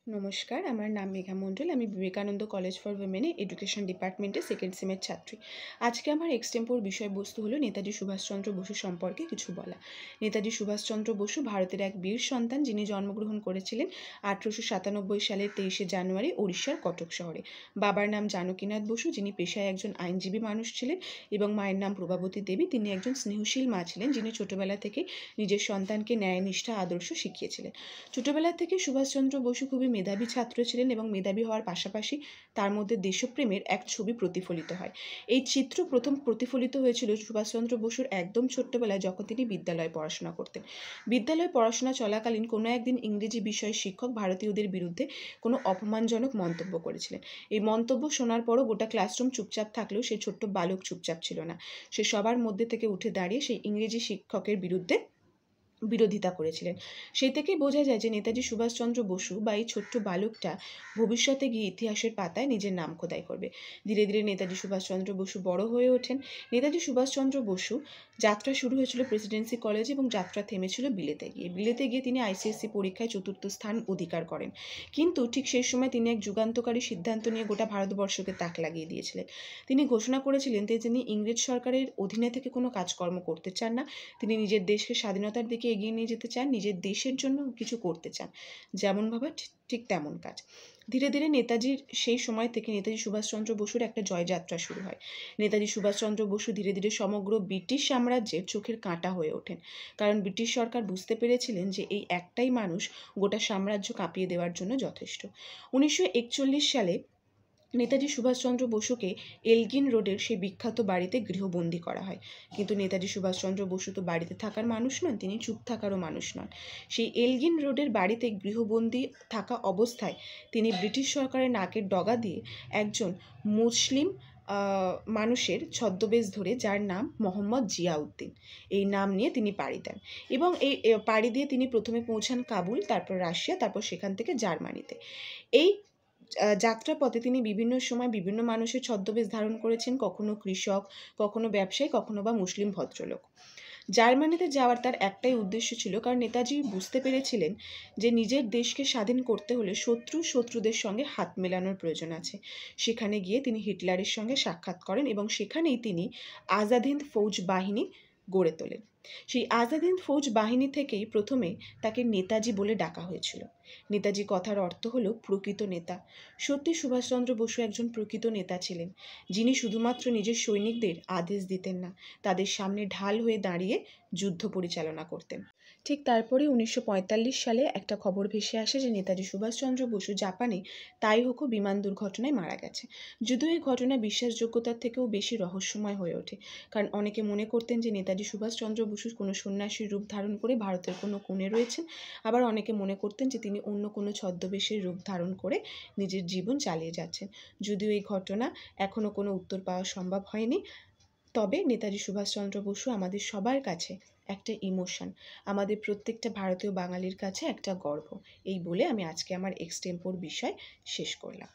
নমস্কার, আমার নাম মেঘা মণ্ডল। আমি বিবেকানন্দ কলেজ ফর উইমেনে এডুকেশন ডিপার্টমেন্টে সেকেন্ড সেমের ছাত্রী। আজকে আমার এক্সটেম্পোর বিষয়বস্তু হলো নেতাজি সুভাষচন্দ্র বসু সম্পর্কে কিছু বলা। নেতাজি সুভাষচন্দ্র বসু ভারতের এক বীর সন্তান, যিনি জন্মগ্রহণ করেছিলেন 1897 সালের 23শে জানুয়ারি ওড়িশার কটক শহরে। বাবার নাম জানকীনাথ বসু, যিনি পেশায় একজন আইনজীবী মানুষ ছিলেন, এবং মায়ের নাম প্রভাবতী দেবী। তিনি একজন স্নেহশীল মা ছিলেন, যিনি ছোটবেলা থেকে নিজের সন্তানকে ন্যায়নিষ্ঠা আদর্শ শিখিয়েছিলেন। ছোটবেলা থেকে সুভাষচন্দ্র বসু খুবই মেধাবী ছাত্র ছিলেন, এবং মেধাবী হওয়ার পাশাপাশি তার মধ্যে দেশপ্রেমের এক ছবি প্রতিফলিত হয়। এই চিত্র প্রথম প্রতিফলিত হয়েছিল সুভাষচন্দ্র বসুর একদম ছোট্টবেলায়, যখন তিনি বিদ্যালয়ে পড়াশোনা করতেন। বিদ্যালয়ে পড়াশোনা চলাকালীন কোনো একদিন ইংরেজি বিষয়ের শিক্ষক ভারতীয়দের বিরুদ্ধে কোনো অপমানজনক মন্তব্য করেছিলেন। এই মন্তব্য শোনার পরও গোটা ক্লাসরুম চুপচাপ থাকলেও সেই ছোট্ট বালক চুপচাপ ছিল না। সে সবার মধ্যে থেকে উঠে দাঁড়িয়ে সেই ইংরেজি শিক্ষকের বিরোধিতা করেছিলেন। সেই থেকেই বোঝা যায় যে নেতাজি সুভাষচন্দ্র বসু বা এই ছোট্ট বালকটা ভবিষ্যতে গিয়ে ইতিহাসের পাতায় নিজের নাম খোদাই করবে। ধীরে ধীরে নেতাজি সুভাষচন্দ্র বসু বড় হয়ে ওঠেন। নেতাজি সুভাষচন্দ্র বসু যাত্রা শুরু হয়েছিল প্রেসিডেন্সি কলেজে, এবং যাত্রা থেমেছিল বিলেতে গিয়ে তিনি আইসিএসসি পরীক্ষায় 4র্থ স্থান অধিকার করেন। কিন্তু ঠিক সেই সময় তিনি এক যুগান্তকারী সিদ্ধান্ত নিয়ে গোটা ভারতবর্ষকে তাক লাগিয়ে দিয়েছিলেন। তিনি ঘোষণা করেছিলেন যে তিনি ইংরেজ সরকারের অধীনে থেকে কোনো কাজকর্ম করতে চান না। তিনি নিজের দেশকে স্বাধীনতার দিকে এগিয়ে নিয়ে যেতে চান, নিজের দেশের জন্য কিছু করতে চান। যেমন ভাবা ঠিক তেমন কাজ। ধীরে ধীরে সেই সময় থেকে নেতাজি সুভাষচন্দ্র বসুর একটা জয়যাত্রা শুরু হয়। নেতাজি সুভাষচন্দ্র বসু ধীরে ধীরে সমগ্র ব্রিটিশ সাম্রাজ্যের চোখের কাঁটা হয়ে ওঠেন, কারণ ব্রিটিশ সরকার বুঝতে পেরেছিলেন যে এই একটাই মানুষ গোটা সাম্রাজ্য কাঁপিয়ে দেওয়ার জন্য যথেষ্ট। 1941 সালে নেতাজি সুভাষচন্দ্র বসুকে এলগিন রোডের সেই বিখ্যাত বাড়িতে গৃহবন্দী করা হয়। কিন্তু নেতাজি সুভাষচন্দ্র বসু তো বাড়িতে থাকার মানুষ নন, তিনি চুপ থাকারও মানুষ নন। সেই এলগিন রোডের বাড়িতে গৃহবন্দী থাকা অবস্থায় তিনি ব্রিটিশ সরকারের নাকের ডগা দিয়ে একজন মুসলিম মানুষের ছদ্মবেশ ধরে, যার নাম মোহাম্মদ জিয়াউদ্দিন, এই নাম নিয়ে তিনি পাড়ি দেন। এবং এই পাড়ি দিয়ে তিনি প্রথমে পৌঁছান কাবুল, তারপর রাশিয়া, তারপর সেখান থেকে জার্মানিতে। এই যাত্রাপথে তিনি বিভিন্ন সময় বিভিন্ন মানুষের ছদ্মবেশ ধারণ করেছেন, কখনো কৃষক, কখনো ব্যবসায়ী, কখনো বা মুসলিম ভদ্রলোক। জার্মানিতে যাওয়ার তার একটাই উদ্দেশ্য ছিল, কারণ নেতাজি বুঝতে পেরেছিলেন যে নিজের দেশকে স্বাধীন করতে হলে শত্রুদের সঙ্গে হাত মেলানোর প্রয়োজন আছে। সেখানে গিয়ে তিনি হিটলারের সঙ্গে সাক্ষাৎ করেন, এবং সেখানেই তিনি আজাদ হিন্দ ফৌজ বাহিনী গড়ে তোলেন। সেই আজাদ হিন্দ ফৌজ বাহিনী থেকেই প্রথমে তাকে নেতাজি বলে ডাকা হয়েছিল। নেতাজি কথার অর্থ হলো প্রকৃত নেতা। সত্যি সুভাষচন্দ্র বসু একজন প্রকৃত নেতা ছিলেন, যিনি শুধুমাত্র নিজের সৈনিকদের আদেশ দিতেন না, তাদের সামনে ঢাল হয়ে দাঁড়িয়ে যুদ্ধ পরিচালনা করতেন। ঠিক তারপরে 1945 সালে একটা খবর ভেসে আসে যে নেতাজি সুভাষচন্দ্র বসু জাপানে তাইহোকো বিমান দুর্ঘটনায় মারা গেছে। যদিও এই ঘটনা বিশ্বাসযোগ্যতার থেকেও বেশি রহস্যময় হয়ে ওঠে, কারণ অনেকে মনে করতেন যে নেতাজি সুভাষচন্দ্র বসু কোনো সন্ন্যাসীর রূপ ধারণ করে ভারতের কোনো কোণে রয়েছেন, আবার অনেকে মনে করতেন যে তিনি অন্য কোনো ছদ্মবেশের রূপ ধারণ করে নিজের জীবন চালিয়ে যাচ্ছেন। যদিও এই ঘটনা এখনও কোনো উত্তর পাওয়া সম্ভব হয়নি, তবে নেতাজি সুভাষচন্দ্র বসু আমাদের সবার কাছে একটা ইমোশন, আমাদের প্রত্যেকটা ভারতীয় বাঙালির কাছে একটা গর্ব। এই বলে আমি আজকে আমার এক্সটেম্পোর বিষয় শেষ করলাম।